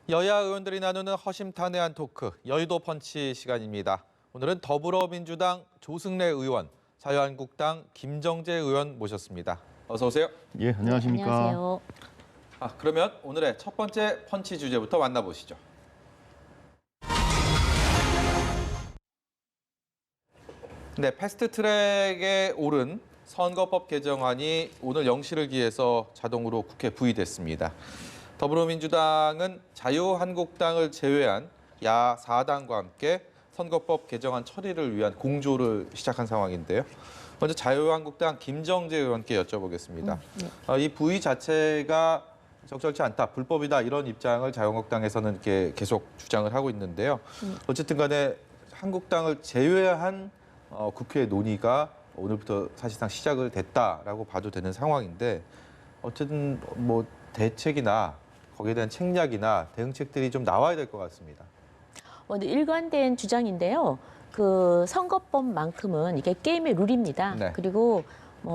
여야 의원들이 나누는 허심탄회한 토크, 여의도 펀치 시간입니다. 오늘은 더불어민주당 조승래 의원, 자유한국당 김정재 의원 모셨습니다. 어서 오세요. 예, 안녕하십니까. 안녕하세요. 그러면 오늘의 첫 번째 펀치 주제부터 만나보시죠. 네, 패스트트랙에 오른 선거법 개정안이 오늘 0시를 기해서 자동으로 국회 부의됐습니다. 더불어민주당은 자유한국당을 제외한 야 4당과 함께 선거법 개정안 처리를 위한 공조를 시작한 상황인데요. 먼저 자유한국당 김정재 의원께 여쭤보겠습니다. 이 부의 자체가 적절치 않다, 불법이다 이런 입장을 자유한국당에서는 이렇게 계속 주장을 하고 있는데요. 어쨌든 간에 한국당을 제외한 국회 논의가 오늘부터 사실상 시작을 됐다라고 봐도 되는 상황인데 어쨌든 뭐 대책이나 거기에 대한 책략이나 대응책들이 좀 나와야 될 것 같습니다. 일관된 주장인데요. 그 선거법만큼은 이게 게임의 룰입니다. 네. 그리고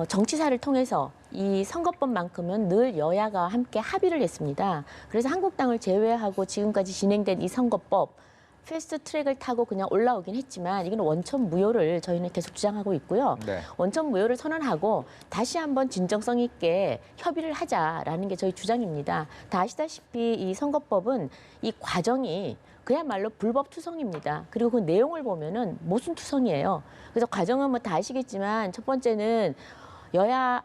정치사를 통해서 이 선거법만큼은 늘 여야가 함께 합의를 했습니다. 그래서 한국당을 제외하고 지금까지 진행된 이 선거법 패스트 트랙을 타고 그냥 올라오긴 했지만 이건 원천 무효를 저희는 계속 주장하고 있고요. 네. 원천 무효를 선언하고 다시 한번 진정성 있게 협의를 하자라는 게 저희 주장입니다. 다 아시다시피 이 선거법은 이 과정이 그야말로 불법투성입니다. 그리고 그 내용을 보면은 모순투성이에요. 그래서 과정은 뭐 다 아시겠지만 첫 번째는 여야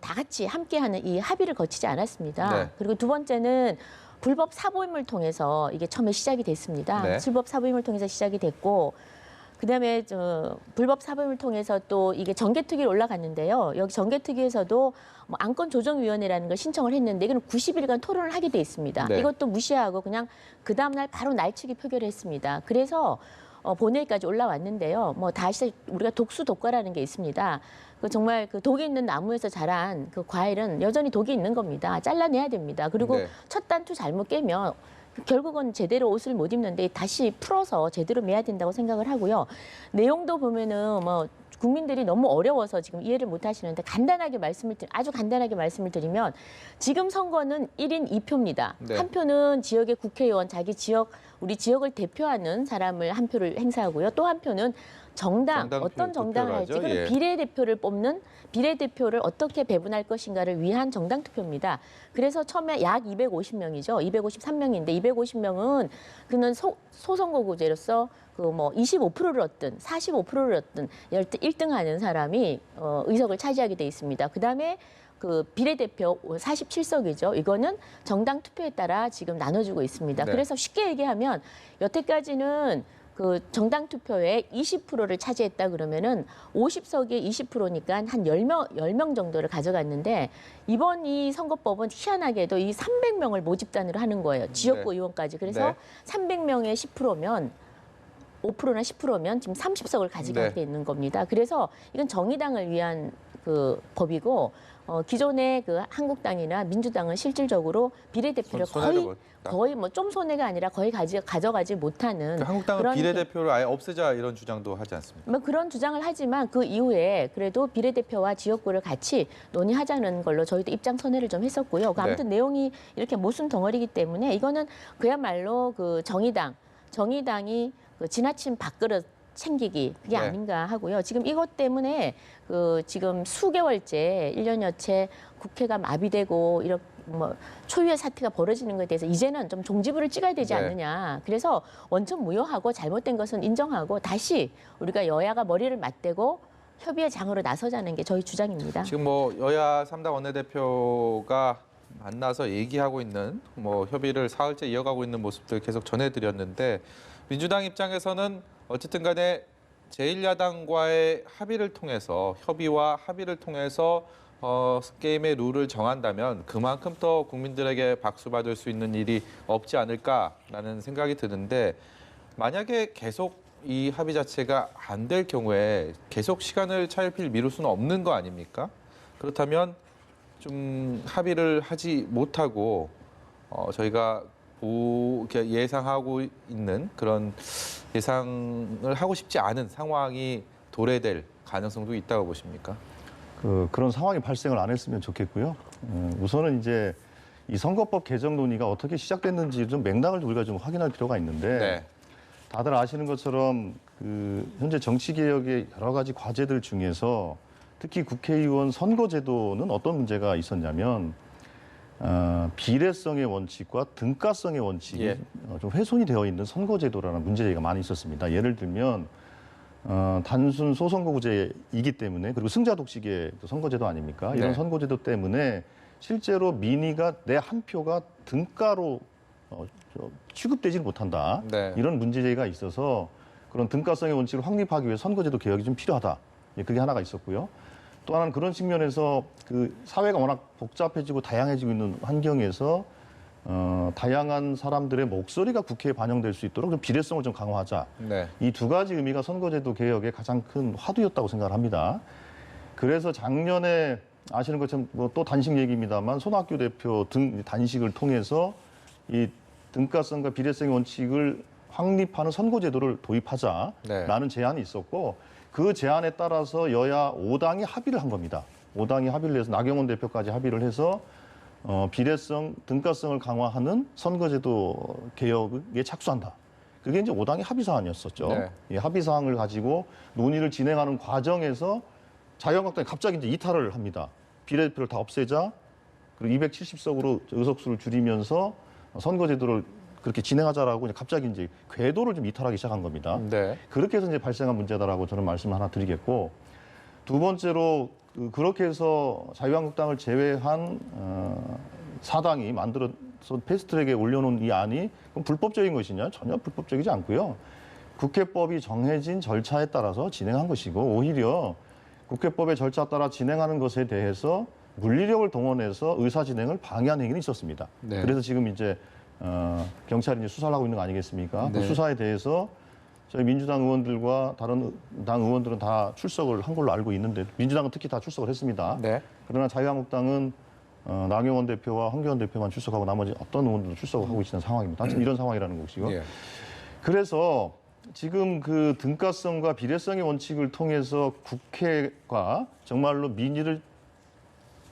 다 같이 함께하는 이 합의를 거치지 않았습니다. 네. 그리고 두 번째는 불법 사보임을 통해서 이게 처음에 시작이 됐습니다. 네. 불법 사보임을 통해서 시작이 됐고 그다음에 불법 사보임을 통해서 또 이게 정개특위로 올라갔는데요. 여기 정개특위에서도 안건조정위원회라는 걸 신청을 했는데 이건 90일간 토론을 하게 돼 있습니다. 네. 이것도 무시하고 그냥 그 다음 날 바로 날치기 표결을 했습니다. 그래서 본회의까지 올라왔는데요. 다시 우리가 독수독과라는 게 있습니다. 정말 그 독이 있는 나무에서 자란 그 과일은 여전히 독이 있는 겁니다. 잘라내야 됩니다. 그리고 네. 첫 단추 잘못 깨면 결국은 제대로 옷을 못 입는데 다시 풀어서 제대로 매야 된다고 생각을 하고요. 내용도 보면은 국민들이 너무 어려워서 지금 이해를 못 하시는데 아주 간단하게 말씀을 드리면 지금 선거는 1인 2표입니다. 네. 한 표는 지역의 국회의원, 우리 지역을 대표하는 사람을 한 표를 행사하고요. 또 한 표는 어떤 정당을 할지 예. 비례대표를 뽑는 비례대표를 어떻게 배분할 것인가를 위한 정당 투표입니다. 그래서 처음에 약 250명이죠. 253명인데 250명은 그는 소선거구제로서 25%를 얻든 45%를 얻든 1등하는 사람이 의석을 차지하게 돼 있습니다. 그다음에 그 비례대표 47석이죠. 이거는 정당 투표에 따라 지금 나눠주고 있습니다. 네. 그래서 쉽게 얘기하면 여태까지는 그 정당 투표의 20%를 차지했다 그러면은 50석의 20%니까 한 10명 정도를 가져갔는데 이번 이 선거법은 희한하게도 이 300명을 모집단으로 하는 거예요. 지역구 네. 의원까지. 그래서 네. 300명의 10%면 5%나 10%면 지금 30석을 가져가게 네. 있는 겁니다. 그래서 이건 정의당을 위한 그 법이고 기존의 그 한국당이나 민주당은 실질적으로 비례대표를 거의 좀 손해가 아니라 거의 가져가지 못하는 한국당은 그런 비례대표를 아예 없애자 이런 주장도 하지 않습니까? 그런 주장을 하지만 그 이후에 그래도 비례대표와 지역구를 같이 논의하자는 걸로 저희도 입장 선회를 좀 했었고요. 아무튼 네. 내용이 이렇게 모순 덩어리이기 때문에 이거는 그야말로 그 정의당이 그 지나친 밥그릇 챙기기 그게 네. 아닌가 하고요. 지금 이것 때문에 지금 수개월째 1년여째 국회가 마비되고 이렇게 초유의 사태가 벌어지는 것에 대해서 이제는 좀 종지부를 찍어야 되지 네. 않느냐. 그래서 원천 무효하고 잘못된 것은 인정하고 다시 우리가 여야가 머리를 맞대고 협의의 장으로 나서자는 게 저희 주장입니다. 지금 여야 3당 원내대표가 만나서 얘기하고 있는 협의를 사흘째 이어가고 있는 모습들 계속 전해드렸는데 민주당 입장에서는 어쨌든 간에 제1야당과의 협의와 합의를 통해서 게임의 룰을 정한다면 그만큼 더 국민들에게 박수받을 수 있는 일이 없지 않을까라는 생각이 드는데 만약에 계속 이 합의 자체가 안 될 경우에 계속 시간을 차일피일 미룰 수는 없는 거 아닙니까? 그렇다면 좀 합의를 하지 못하고 저희가 예상하고 있는 그런 예상을 하고 싶지 않은 상황이 도래될 가능성도 있다고 보십니까? 그런 상황이 발생을 안 했으면 좋겠고요. 우선은 이제 이 선거법 개정 논의가 어떻게 시작됐는지 좀 맥락을 우리가 좀 확인할 필요가 있는데 네. 다들 아시는 것처럼 그 현재 정치 개혁의 여러 가지 과제들 중에서 특히 국회의원 선거제도는 어떤 문제가 있었냐면 비례성의 원칙과 등가성의 원칙이 예. 좀 훼손이 되어 있는 선거제도라는 문제가 많이 있었습니다. 예를 들면 단순 소선거구제이기 때문에 그리고 승자 독식의 선거제도 아닙니까? 이런 네. 선거제도 때문에 실제로 민의가 내 한 표가 등가로 취급되지 못한다. 네. 이런 문제제기가 있어서 그런 등가성의 원칙을 확립하기 위해 선거제도 개혁이 좀 필요하다. 그게 하나가 있었고요. 또 하나는 그런 측면에서 그 사회가 워낙 복잡해지고 다양해지고 있는 환경에서 다양한 사람들의 목소리가 국회에 반영될 수 있도록 좀 비례성을 좀 강화하자. 네. 이 두 가지 의미가 선거제도 개혁의 가장 큰 화두였다고 생각을 합니다. 그래서 작년에 아시는 것처럼 뭐 또 단식 얘기입니다만 손학규 대표 등 단식을 통해서 이 등가성과 비례성의 원칙을 확립하는 선거제도를 도입하자라는 제안이 있었고 그 제안에 따라서 여야 5당이 합의를 한 겁니다. 5당이 합의를 해서 나경원 대표까지 합의를 해서 비례성, 등가성을 강화하는 선거제도 개혁에 착수한다. 그게 이제 5당의 합의 사안이었었죠. 네. 이 합의 사항을 가지고 논의를 진행하는 과정에서 자유한국당이 갑자기 이제 이탈을 합니다. 비례대표를 다 없애자. 그리고 270석으로 의석수를 줄이면서 선거제도를 그렇게 진행하자라고 이제 갑자기 이제 궤도를 좀 이탈하기 시작한 겁니다. 네. 그렇게 해서 이제 발생한 문제다라고 저는 말씀을 하나 드리겠고 두 번째로 그렇게 해서 자유한국당을 제외한 사당이 만들어서 패스트트랙에 올려놓은 이 안이 그럼 불법적인 것이냐? 전혀 불법적이지 않고요. 국회법이 정해진 절차에 따라서 진행한 것이고 오히려 국회법의 절차에 따라 진행하는 것에 대해서 물리력을 동원해서 의사 진행을 방해한 행위는 있었습니다. 네. 그래서 지금 이제 경찰이 이제 수사를 하고 있는 거 아니겠습니까? 네. 그 수사에 대해서 저희 민주당 의원들과 다른 당 의원들은 다 출석을 한 걸로 알고 있는데 민주당은 특히 다 출석을 했습니다. 네. 그러나 자유한국당은 나경원 대표와 황교안 대표만 출석하고 나머지 어떤 의원들도 출석을 하고 있는 상황입니다. 지금 이런 상황이라는 것이고. 예. 그래서 지금 그 등가성과 비례성의 원칙을 통해서 국회가 정말로 민의를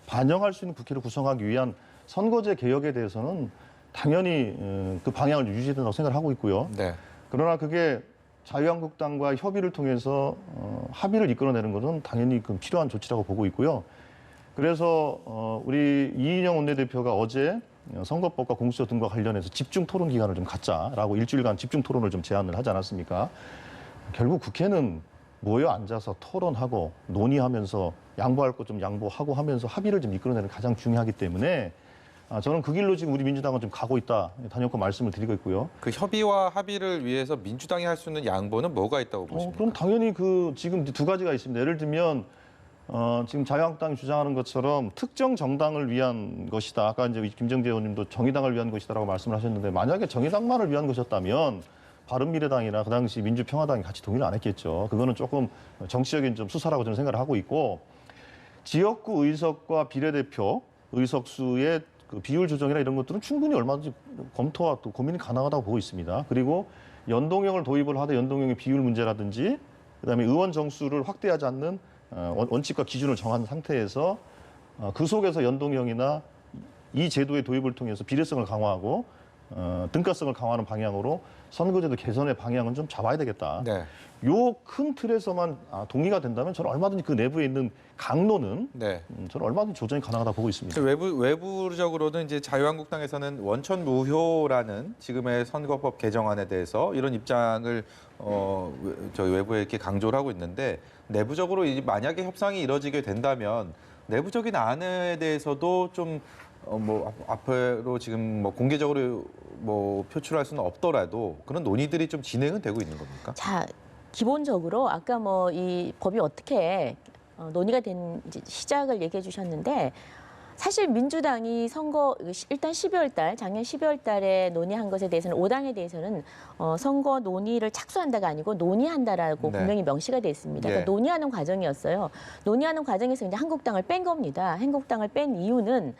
반영할 수 있는 국회를 구성하기 위한 선거제 개혁에 대해서는 당연히 그 방향을 유지해야 된다고 생각을 하고 있고요. 네. 그러나 그게 자유한국당과 협의를 통해서 합의를 이끌어내는 것은 당연히 그 필요한 조치라고 보고 있고요. 그래서 우리 이인영 원내대표가 어제 선거법과 공수처 등과 관련해서 집중 토론 기간을 좀 갖자라고 일주일간 집중 토론을 좀 제안을 하지 않았습니까? 결국 국회는 모여 앉아서 토론하고 논의하면서 양보할 것 좀 양보하고 하면서 합의를 좀 이끌어내는 게 가장 중요하기 때문에 저는 그 길로 지금 우리 민주당은 좀 가고 있다. 단연코 말씀을 드리고 있고요. 그 협의와 합의를 위해서 민주당이 할 수 있는 양보는 뭐가 있다고 보십니까? 그럼 당연히 그 지금 두 가지가 있습니다. 예를 들면 지금 자유한국당이 주장하는 것처럼 특정 정당을 위한 것이다. 아까 이제 김정재 의원님도 정의당을 위한 것이다라고 말씀을 하셨는데 만약에 정의당만을 위한 것이었다면 바른미래당이나 그 당시 민주평화당이 같이 동의를 안 했겠죠. 그거는 조금 정치적인 좀 수사라고 저는 생각을 하고 있고 지역구 의석과 비례대표 의석수의 그 비율 조정이나 이런 것들은 충분히 얼마든지 검토와 또 고민이 가능하다고 보고 있습니다. 그리고 연동형을 도입을 하되 연동형의 비율 문제라든지 그다음에 의원 정수를 확대하지 않는 원칙과 기준을 정한 상태에서 그 속에서 연동형이나 이 제도의 도입을 통해서 비례성을 강화하고 등가성을 강화하는 방향으로 선거제도 개선의 방향은 좀 잡아야 되겠다. 네. 요 큰 틀에서만 동의가 된다면 저는 얼마든지 그 내부에 있는 강론은 네. 저는 얼마든지 조정이 가능하다고 보고 있습니다. 외부적으로는 이제 자유한국당에서는 원천 무효라는 지금의 선거법 개정안에 대해서 이런 입장을 저희 외부에 이렇게 강조를 하고 있는데 내부적으로 이제 만약에 협상이 이뤄지게 된다면 내부적인 안에 대해서도 좀 뭐 앞으로 지금 뭐 공개적으로 뭐 표출할 수는 없더라도 그런 논의들이 좀 진행은 되고 있는 겁니까? 자, 기본적으로 아까 뭐 이 법이 어떻게 논의가 된 시작을 얘기해 주셨는데 사실 민주당이 선거 일단 12월 달 작년 12월 달에 논의한 것에 대해서는 5당에 대해서는 선거 논의를 착수한다가 아니고 논의한다라고 네. 분명히 명시가 돼 있습니다. 예. 그러니까 논의하는 과정이었어요. 논의하는 과정에서 이제 한국당을 뺀 겁니다. 한국당을 뺀 이유는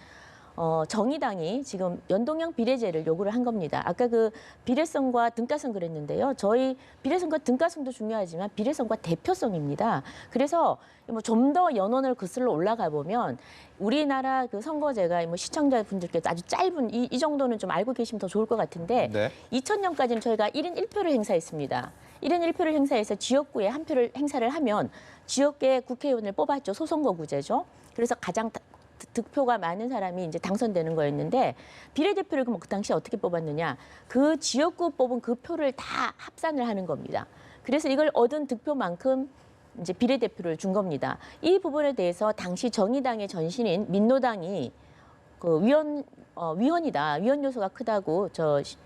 정의당이 지금 연동형 비례제를 요구를 한 겁니다. 아까 그 비례성과 등가성 그랬는데요. 저희 비례성과 등가성도 중요하지만 비례성과 대표성입니다. 그래서 뭐 좀 더 연원을 거슬러 올라가 보면 우리나라 그 선거제가 뭐 시청자분들께도 아주 짧은 이 정도는 좀 알고 계시면 더 좋을 것 같은데 네. 2000년까지는 저희가 1인 1표를 행사했습니다. 1인 1표를 행사해서 지역구에 한 표를 행사를 하면 지역계 국회의원을 뽑았죠. 소선거구제죠. 그래서 가장 득표가 많은 사람이 이제 당선되는 거였는데 비례대표를 그 당시에 어떻게 뽑았느냐. 그 지역구 뽑은 그 표를 다 합산을 하는 겁니다. 그래서 이걸 얻은 득표만큼 이제 비례대표를 준 겁니다. 이 부분에 대해서 당시 정의당의 전신인 민노당이 그 위헌이다. 위헌 요소가 크다고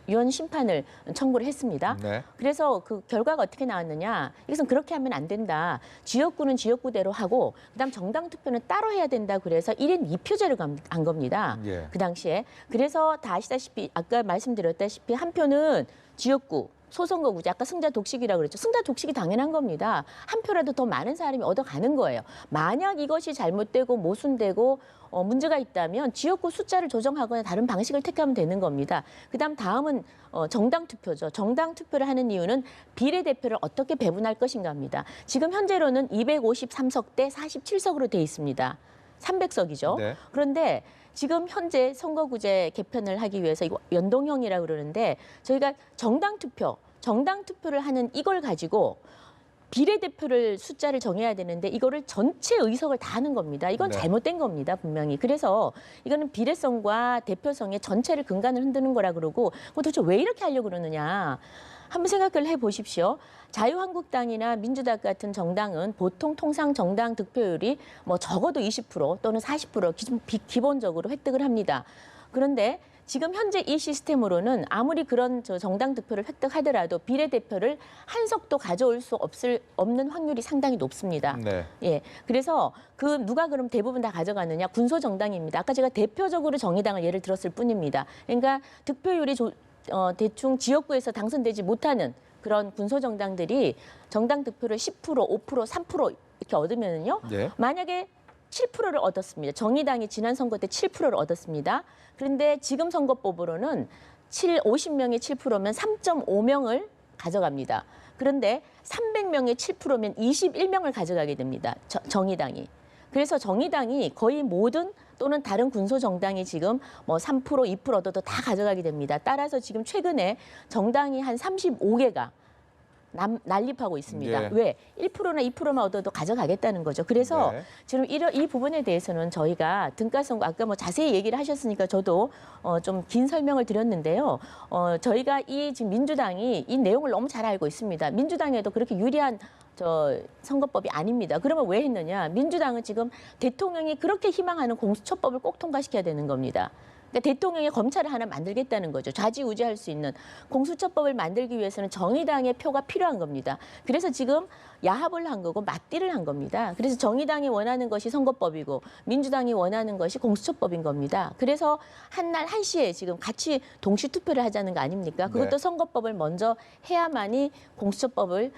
위헌 심판을 청구를 했습니다. 네. 그래서 그 결과가 어떻게 나왔느냐. 이것은 그렇게 하면 안 된다. 지역구는 지역구대로 하고 그다음 정당 투표는 따로 해야 된다. 그래서 1인 2표제를 간 겁니다. 예. 그 당시에. 그래서 다 아시다시피 아까 말씀드렸다시피 한 표는 지역구. 소선거구제, 아까 승자 독식이라고 그랬죠. 승자 독식이 당연한 겁니다. 한 표라도 더 많은 사람이 얻어가는 거예요. 만약 이것이 잘못되고 모순되고 문제가 있다면 지역구 숫자를 조정하거나 다른 방식을 택하면 되는 겁니다. 다음은 정당 투표죠. 정당 투표를 하는 이유는 비례대표를 어떻게 배분할 것인가입니다. 지금 현재로는 253석 대 47석으로 돼 있습니다. 300석이죠. 네. 그런데 지금 현재 선거구제 개편을 하기 위해서 이거 연동형이라고 그러는데 저희가 정당 투표를 하는 이걸 가지고 비례대표를 숫자를 정해야 되는데 이거를 전체 의석을 다 하는 겁니다. 이건 네. 잘못된 겁니다, 분명히. 그래서 이거는 비례성과 대표성의 전체를 근간을 흔드는 거라 그러고 도대체 왜 이렇게 하려고 그러느냐. 한번 생각을 해보십시오. 자유한국당이나 민주당 같은 정당은 보통 통상 정당 득표율이 뭐 적어도 20% 또는 40% 기본적으로 획득을 합니다. 그런데 지금 현재 이 시스템으로는 아무리 그런 정당 득표를 획득하더라도 비례대표를 한 석도 가져올 수 없는 확률이 상당히 높습니다. 네. 예, 그래서 누가 그럼 대부분 다 가져가느냐? 군소정당입니다. 아까 제가 대표적으로 정의당을 예를 들었을 뿐입니다. 그러니까 득표율이 대충 지역구에서 당선되지 못하는 그런 군소정당들이 정당 득표를 10%, 5%, 3% 이렇게 얻으면요. 네. 만약에 7%를 얻었습니다. 정의당이 지난 선거 때 7%를 얻었습니다. 그런데 지금 선거법으로는 50명의 7%면 3.5명을 가져갑니다. 그런데 300명의 7%면 21명을 가져가게 됩니다. 정의당이. 그래서 정의당이 거의 모든 또는 다른 군소정당이 지금 뭐 3%, 2% 얻어도 다 가져가게 됩니다. 따라서 지금 최근에 정당이 한 35개가 난립하고 있습니다. 예. 왜? 1%나 2%만 얻어도 가져가겠다는 거죠. 그래서 네. 지금 이 부분에 대해서는 저희가 등가성과 아까 뭐 자세히 얘기를 하셨으니까 저도 좀 긴 설명을 드렸는데요. 저희가 지금 민주당이 이 내용을 너무 잘 알고 있습니다. 민주당에도 그렇게 유리한 선거법이 아닙니다. 그러면 왜 했느냐? 민주당은 지금 대통령이 그렇게 희망하는 공수처법을 꼭 통과시켜야 되는 겁니다. 그러니까 대통령이 검찰을 하나 만들겠다는 거죠. 좌지우지할 수 있는 공수처법을 만들기 위해서는 정의당의 표가 필요한 겁니다. 그래서 지금 야합을 한 거고 맞디를 한 겁니다. 그래서 정의당이 원하는 것이 선거법이고 민주당이 원하는 것이 공수처법인 겁니다. 그래서 한날 한시에 지금 같이 동시 투표를 하자는 거 아닙니까? 그것도 네. 선거법을 먼저 해야만이 공수처법을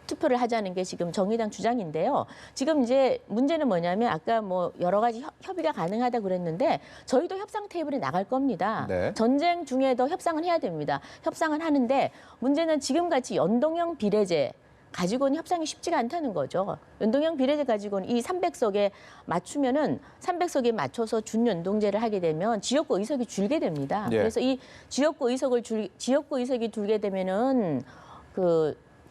투표를 하자는 게 지금 정의당 주장인데요. 지금 이제 문제는 뭐냐면 아까 뭐 여러 가지 협의가 가능하다 그랬는데 저희도 협상 테이블에 나갈 겁니다. 네. 전쟁 중에도 협상을 해야 됩니다. 협상을 하는데 문제는 지금같이 연동형 비례제 가지고는 협상이 쉽지가 않다는 거죠. 연동형 비례제 가지고는 이 300석에 맞추면은 300석에 맞춰서 준연동제를 하게 되면 지역구 의석이 줄게 됩니다. 예. 그래서 이 지역구 의석이 줄게 되면은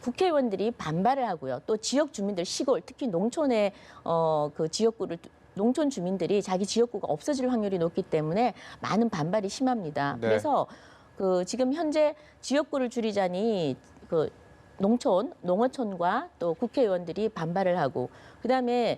국회의원들이 반발을 하고요. 또 지역 주민들 시골 특히 농촌의 농촌 주민들이 자기 지역구가 없어질 확률이 높기 때문에 많은 반발이 심합니다. 네. 그래서 지금 현재 지역구를 줄이자니 농어촌과 또 국회의원들이 반발을 하고 그다음에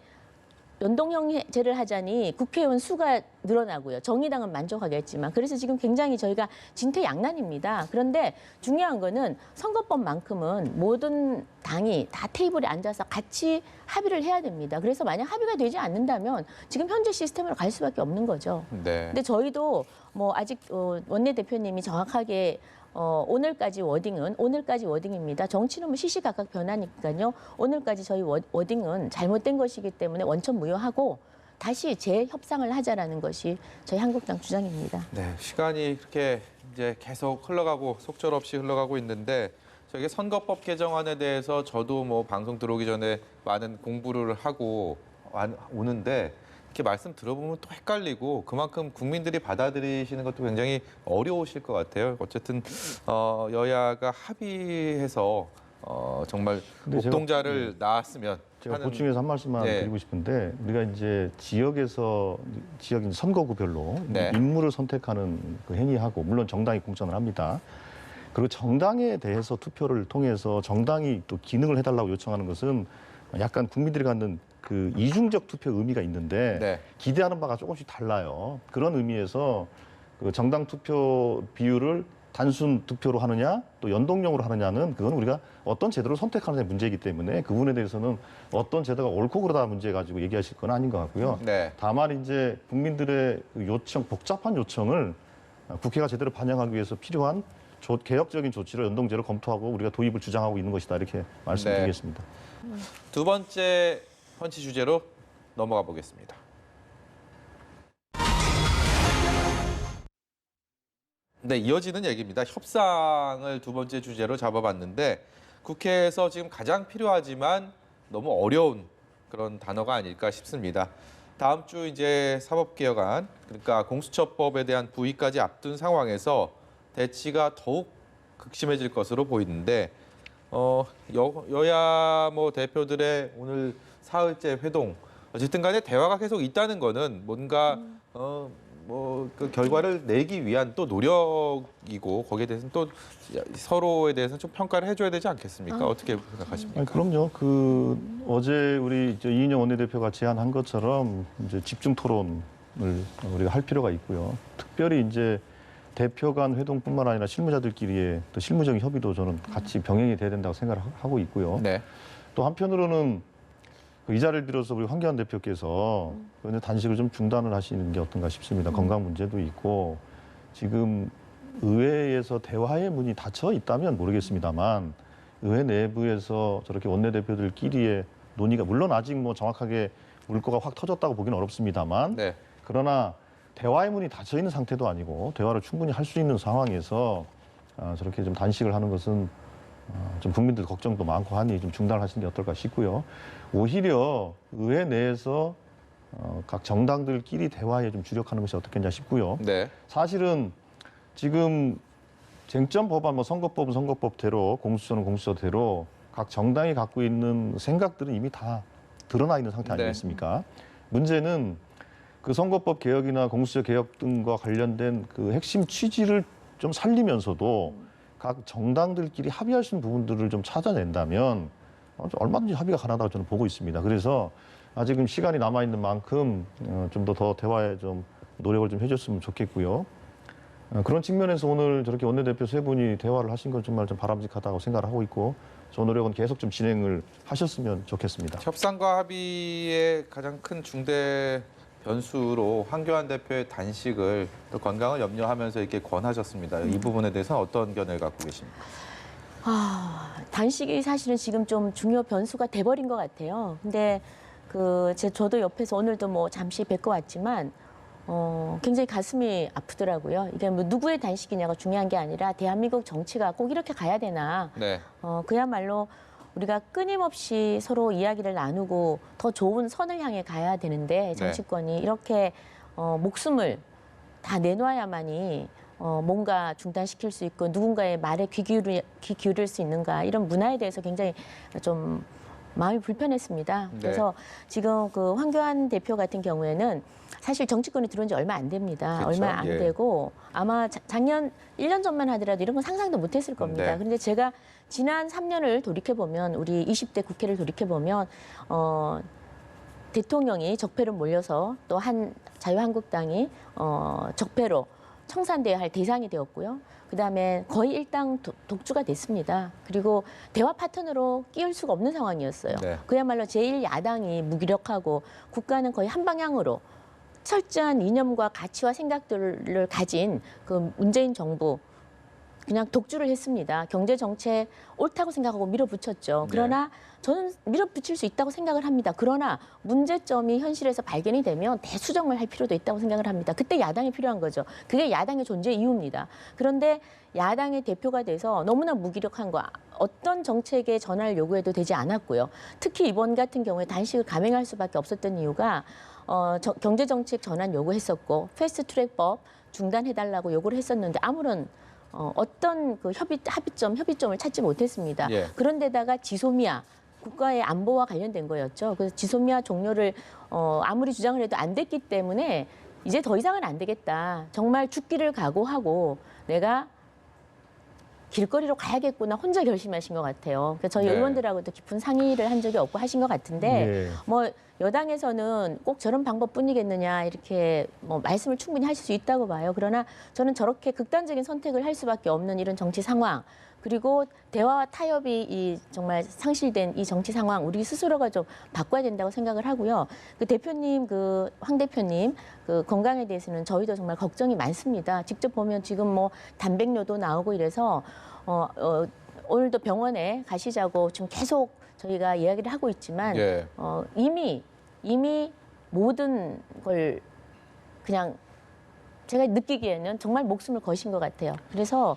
연동형제를 하자니 국회의원 수가 늘어나고요. 정의당은 만족하겠지만 그래서 지금 굉장히 저희가 진퇴양난입니다. 그런데 중요한 거는 선거법만큼은 모든 당이 다 테이블에 앉아서 같이 합의를 해야 됩니다. 그래서 만약 합의가 되지 않는다면 지금 현재 시스템으로 갈 수밖에 없는 거죠. 네. 근데 저희도 뭐 아직 원내대표님이 정확하게 오늘까지 워딩입니다. 정치는 뭐 시시각각 변하니까요. 오늘까지 저희 워딩은 잘못된 것이기 때문에 원천 무효하고 다시 재협상을 하자라는 것이 저희 한국당 주장입니다. 네, 시간이 그렇게 이제 계속 흘러가고 속절없이 흘러가고 있는데 저게 선거법 개정안에 대해서 저도 뭐 방송 들어오기 전에 많은 공부를 하고 오는데 이렇게 말씀 들어보면 또 헷갈리고 그만큼 국민들이 받아들이시는 것도 굉장히 어려우실 것 같아요. 어쨌든 여야가 합의해서 정말 근데 제가- 옥동자를 낳았으면 제가 하는 보충해서 한 말씀만 네. 드리고 싶은데 우리가 이제 지역 선거구별로 네. 인물을 선택하는 그 행위하고 물론 정당이 공천을 합니다. 그리고 정당에 대해서 투표를 통해서 정당이 또 기능을 해달라고 요청하는 것은 약간 국민들이 갖는 그 이중적 투표 의미가 있는데 네. 기대하는 바가 조금씩 달라요. 그런 의미에서 그 정당 투표 비율을 단순 투표로 하느냐 또 연동형으로 하느냐는 그건 우리가 어떤 제도를 선택하느냐의 문제이기 때문에 그 부분에 대해서는 어떤 제도가 옳고 그르다 문제 가지고 얘기하실 건 아닌 것 같고요. 네. 다만 이제 국민들의 그 요청, 복잡한 요청을 국회가 제대로 반영하기 위해서 필요한 개혁적인 조치를 연동제로 검토하고 우리가 도입을 주장하고 있는 것이다 이렇게 말씀드리겠습니다. 두 번째 펀치 주제로 넘어가 보겠습니다. 네, 이어지는 얘기입니다. 협상을 두 번째 주제로 잡아봤는데 국회에서 지금 가장 필요하지만 너무 어려운 그런 단어가 아닐까 싶습니다. 다음 주 이제 사법개혁안, 그러니까 공수처법에 대한 부의까지 앞둔 상황에서 대치가 더욱 극심해질 것으로 보이는데 여야 뭐 대표들의 오늘 사흘째 회동 어쨌든 간에 대화가 계속 있다는 거는 뭔가 뭐 그 결과를 내기 위한 또 노력이고 거기에 대해서는 또 서로에 대해서는 좀 평가를 해줘야 되지 않겠습니까? 어떻게 생각하십니까? 아니, 그럼요. 어제 우리 이인영 원내대표가 제안한 것처럼 이제 집중 토론을 우리가 할 필요가 있고요. 특별히 이제 대표 간 회동뿐만 아니라 실무자들끼리의 또 실무적인 협의도 저는 같이 병행이 돼야 된다고 생각을 하고 있고요. 네. 또 한편으로는 이 자리를 빌어서 우리 황교안 대표께서 단식을 좀 중단을 하시는 게 어떤가 싶습니다. 건강 문제도 있고 지금 의회에서 대화의 문이 닫혀 있다면 모르겠습니다만 의회 내부에서 저렇게 원내대표들끼리의 논의가 물론 아직 뭐 정확하게 물꼬가 확 터졌다고 보기는 어렵습니다만 네. 그러나 대화의 문이 닫혀 있는 상태도 아니고 대화를 충분히 할 수 있는 상황에서 저렇게 좀 단식을 하는 것은 좀 국민들 걱정도 많고 하니 좀 중단을 하시는 게 어떨까 싶고요. 오히려 의회 내에서 각 정당들끼리 대화에 좀 주력하는 것이 어떻겠냐 싶고요. 네. 사실은 지금 쟁점 법안, 뭐 선거법은 선거법대로, 공수처는 공수처대로 각 정당이 갖고 있는 생각들은 이미 다 드러나 있는 상태 네. 아니겠습니까? 문제는 그 선거법 개혁이나 공수처 개혁 등과 관련된 그 핵심 취지를 좀 살리면서도 각 정당들끼리 합의할 수 있는 부분들을 좀 찾아낸다면 얼마든지 합의가 가능하다고 저는 보고 있습니다. 그래서 아직은 시간이 남아있는 만큼 좀 더 대화에 좀 노력을 좀 해줬으면 좋겠고요. 그런 측면에서 오늘 저렇게 원내대표 세 분이 대화를 하신 건 정말 좀 바람직하다고 생각을 하고 있고 저 노력은 계속 좀 진행을 하셨으면 좋겠습니다. 협상과 합의의 가장 큰 중대 변수로 황교안 대표의 단식을 또 건강을 염려하면서 이렇게 권하셨습니다. 이 부분에 대해서 어떤 견해를 갖고 계십니까? 단식이 사실은 지금 좀 중요 변수가 돼버린 것 같아요. 근데 저도 옆에서 오늘도 뭐 잠시 뵙고 왔지만 굉장히 가슴이 아프더라고요. 이게 뭐 누구의 단식이냐가 중요한 게 아니라 대한민국 정치가 꼭 이렇게 가야 되나. 네. 그야말로 우리가 끊임없이 서로 이야기를 나누고 더 좋은 선을 향해 가야 되는데 정치권이 이렇게 목숨을 다 내놔야만이 뭔가 중단시킬 수 있고 누군가의 말에 귀 기울일 수 있는가 이런 문화에 대해서 굉장히 좀 마음이 불편했습니다. 네. 그래서 지금 그 황교안 대표 같은 경우에는 사실 정치권에 들어온 지 얼마 안 됩니다. 그렇죠. 얼마 안 예. 되고 아마 작년 1년 전만 하더라도 이런 건 상상도 못했을 겁니다. 네. 그런데 제가 지난 3년을 돌이켜보면 우리 20대 국회를 돌이켜보면 대통령이 적폐로 몰려서 또 자유한국당이 적폐로 청산돼야 할 대상이 되었고요. 그다음에 거의 일당 독주가 됐습니다. 그리고 대화 파트너로 끼울 수가 없는 상황이었어요. 네. 그야말로 제1야당이 무기력하고 국가는 거의 한 방향으로 철저한 이념과 가치와 생각들을 가진 그 문재인 정부 그냥 독주를 했습니다. 경제 정책 옳다고 생각하고 밀어붙였죠. 그러나 저는 밀어붙일 수 있다고 생각을 합니다. 그러나 문제점이 현실에서 발견이 되면 대수정을 할 필요도 있다고 생각을 합니다. 그때 야당이 필요한 거죠. 그게 야당의 존재 이유입니다. 그런데 야당의 대표가 돼서 너무나 무기력한 거, 어떤 정책의 전환을 요구해도 되지 않았고요. 특히 이번 같은 경우에 단식을 감행할 수밖에 없었던 이유가 경제정책 전환 요구했었고 패스트트랙법 중단해달라고 요구를 했었는데 아무런 어떤 그 협의점을 찾지 못했습니다. 예. 그런데다가 지소미아 국가의 안보와 관련된 거였죠. 그래서 지소미아 종료를 아무리 주장을 해도 안 됐기 때문에 이제 더 이상은 안 되겠다. 정말 죽기를 각오하고 내가 길거리로 가야겠구나 혼자 결심하신 것 같아요. 그래서 저희 네. 의원들하고도 깊은 상의를 한 적이 없고 하신 것 같은데 예. 뭐 여당에서는 꼭 저런 방법뿐이겠느냐 이렇게 뭐 말씀을 충분히 하실 수 있다고 봐요. 그러나 저는 저렇게 극단적인 선택을 할 수밖에 없는 이런 정치 상황 그리고 대화와 타협이 정말 상실된 이 정치 상황 우리 스스로가 좀 바꿔야 된다고 생각을 하고요. 그 대표님 황 대표님 그 건강에 대해서는 저희도 정말 걱정이 많습니다. 직접 보면 지금 뭐 단백뇨도 나오고 이래서 오늘도 병원에 가시자고 지금 계속 저희가 이야기를 하고 있지만 예. 이미 모든 걸 그냥 제가 느끼기에는 정말 목숨을 거신 것 같아요. 그래서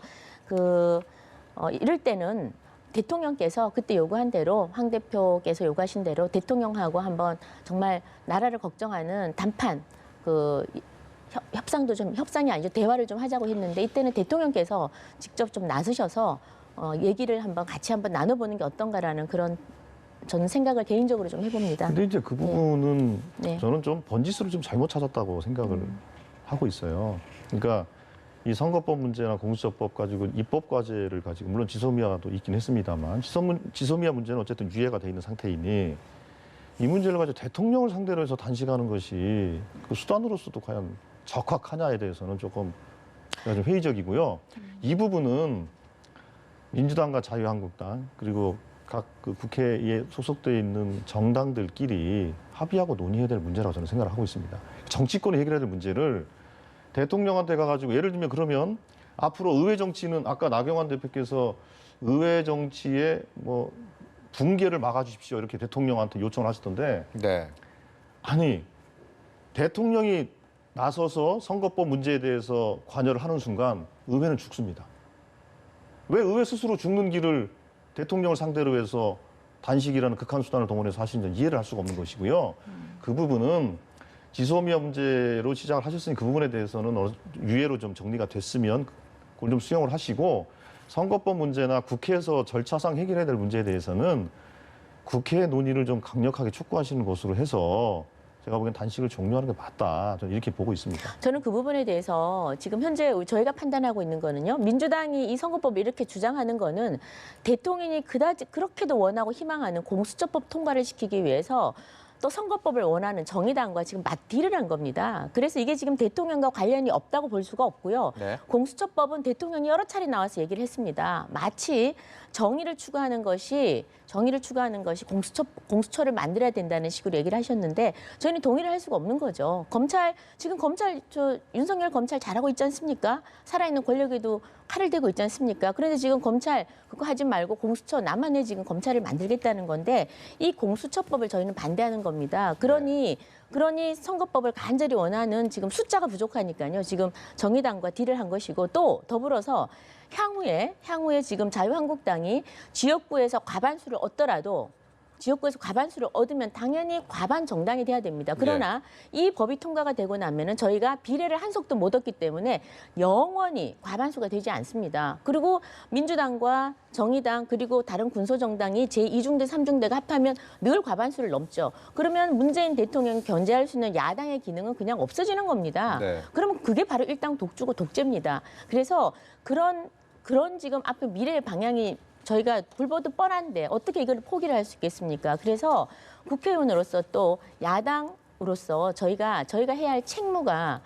이럴 때는 대통령께서 그때 요구한 대로 황 대표께서 요구하신 대로 대통령하고 한번 정말 나라를 걱정하는 단판 협상이 아니죠. 대화를 좀 하자고 했는데 이때는 대통령께서 직접 좀 나서셔서 얘기를 같이 한번 나눠보는 게 어떤가라는 그런 저는 생각을 개인적으로 좀 해봅니다. 근데 이제 그 부분은 네. 저는 좀 번지수를 좀 잘못 찾았다고 생각을 하고 있어요. 그러니까 이 선거법 문제나 공수처법 가지고 입법 과제를 가지고 물론 지소미아도 있긴 했습니다만 지소미아 문제는 어쨌든 유예가 돼 있는 상태이니 이 문제를 가지고 대통령을 상대로 해서 단식하는 것이 그 수단으로서도 과연 적합하냐에 대해서는 조금 제가 좀 회의적이고요. 이 부분은 민주당과 자유한국당 그리고 각 그 국회에 소속돼 있는 정당들끼리 합의하고 논의해야 될 문제라고 저는 생각을 하고 있습니다. 정치권이 해결해야 될 문제를 대통령한테 가가지고 예를 들면 그러면 앞으로 의회 정치는 아까 나경원 대표께서 의회 정치의 뭐 붕괴를 막아주십시오 이렇게 대통령한테 요청을 하셨던데 네. 아니 대통령이 나서서 선거법 문제에 대해서 관여를 하는 순간 의회는 죽습니다. 왜 의회 스스로 죽는 길을 대통령을 상대로 해서 단식이라는 극한 수단을 동원해서 하시는지 이해를 할 수가 없는 것이고요. 그 부분은 지소미아 문제로 시작을 하셨으니 그 부분에 대해서는 유예로 좀 정리가 됐으면 그걸 좀 수용을 하시고 선거법 문제나 국회에서 절차상 해결해야 될 문제에 대해서는 국회의 논의를 좀 강력하게 촉구하시는 것으로 해서 제가 보기엔 단식을 종료하는 게 맞다. 저는 이렇게 보고 있습니다. 저는 그 부분에 대해서 지금 현재 저희가 판단하고 있는 거는요. 민주당이 이 선거법을 이렇게 주장하는 거는 대통령이 그다지 그렇게도 원하고 희망하는 공수처법 통과를 시키기 위해서 또 선거법을 원하는 정의당과 지금 맞딜을 한 겁니다. 그래서 이게 지금 대통령과 관련이 없다고 볼 수가 없고요. 네. 공수처법은 대통령이 여러 차례 나와서 얘기를 했습니다. 마치 정의를 추구하는 것이 공수처를 만들어야 된다는 식으로 얘기를 하셨는데 저희는 동의를 할 수가 없는 거죠. 윤석열 검찰 잘하고 있지 않습니까? 살아있는 권력에도 칼을 대고 있지 않습니까? 그런데 지금 검찰 그거 하지 말고 공수처 나만의 지금 검찰을 만들겠다는 건데 이 공수처법을 저희는 반대하는 겁니다. 그러니 선거법을 간절히 원하는 지금 숫자가 부족하니까요. 지금 정의당과 딜을 한 것이고 또 더불어서 향후에 지금 자유한국당이 지역구에서 과반수를 얻으면 당연히 과반 정당이 돼야 됩니다. 그러나 이 법이 통과가 되고 나면은 저희가 비례를 한 석도 못 얻기 때문에 영원히 과반수가 되지 않습니다. 그리고 민주당과 정의당 그리고 다른 군소정당이 제2중대, 3중대가 합하면 늘 과반수를 넘죠. 그러면 문재인 대통령이 견제할 수 있는 야당의 기능은 그냥 없어지는 겁니다. 네. 그러면 그게 바로 일당 독주고 독재입니다. 그래서 그런 지금 앞에 미래의 방향이 저희가 불보듯 뻔한데 어떻게 이걸 포기를 할 수 있겠습니까? 그래서 국회의원으로서 또 야당으로서 저희가 해야 할 책무가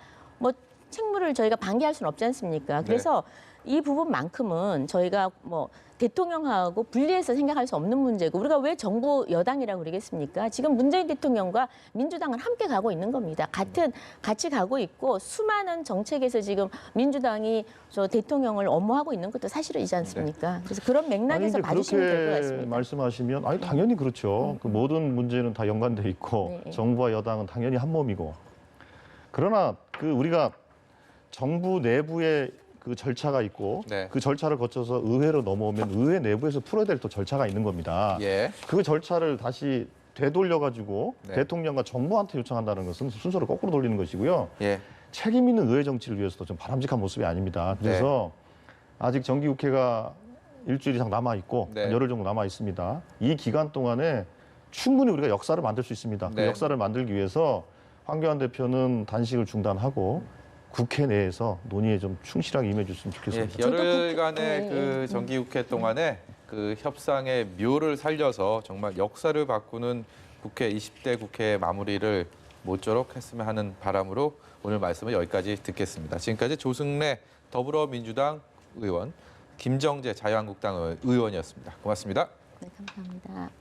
책무를 저희가 방기할 수는 없지 않습니까? 그래서 이 부분만큼은 저희가 뭐 대통령하고 분리해서 생각할 수 없는 문제고 우리가 왜 정부 여당이라고 그러겠습니까? 지금 문재인 대통령과 민주당은 함께 가고 있는 겁니다. 같이 가고 있고 수많은 정책에서 지금 민주당이 저 대통령을 엄호하고 있는 것도 사실이지 않습니까? 그래서 그런 맥락에서 아니, 봐주시면 될 것 그렇게 같습니다. 말씀하시면 아니 당연히 그렇죠. 그 모든 문제는 다 연관돼 있고 네. 정부와 여당은 당연히 한 몸이고 그러나 그 우리가 정부 내부에 그 절차가 있고 네. 그 절차를 거쳐서 의회로 넘어오면 의회 내부에서 풀어야 될 또 절차가 있는 겁니다. 예. 그 절차를 다시 되돌려 가지고 네. 대통령과 정부한테 요청한다는 것은 순서를 거꾸로 돌리는 것이고요. 예. 책임 있는 의회 정치를 위해서도 좀 바람직한 모습이 아닙니다. 그래서 아직 정기국회가 일주일 이상 남아 있고 네. 한 열흘 정도 남아 있습니다. 이 기간 동안에 충분히 우리가 역사를 만들 수 있습니다. 네. 그 역사를 만들기 위해서 황교안 대표는 단식을 중단하고 국회 내에서 논의에 좀 충실하게 임해줬으면 예, 좋겠습니다. 열흘간의 네, 그 네. 정기국회 동안에 그 협상의 묘를 살려서 정말 역사를 바꾸는 국회 20대 국회 마무리를 모쪼록 했으면 하는 바람으로 오늘 말씀을 여기까지 듣겠습니다. 지금까지 조승래 더불어민주당 의원, 김정재 자유한국당 의원이었습니다. 고맙습니다. 네, 감사합니다.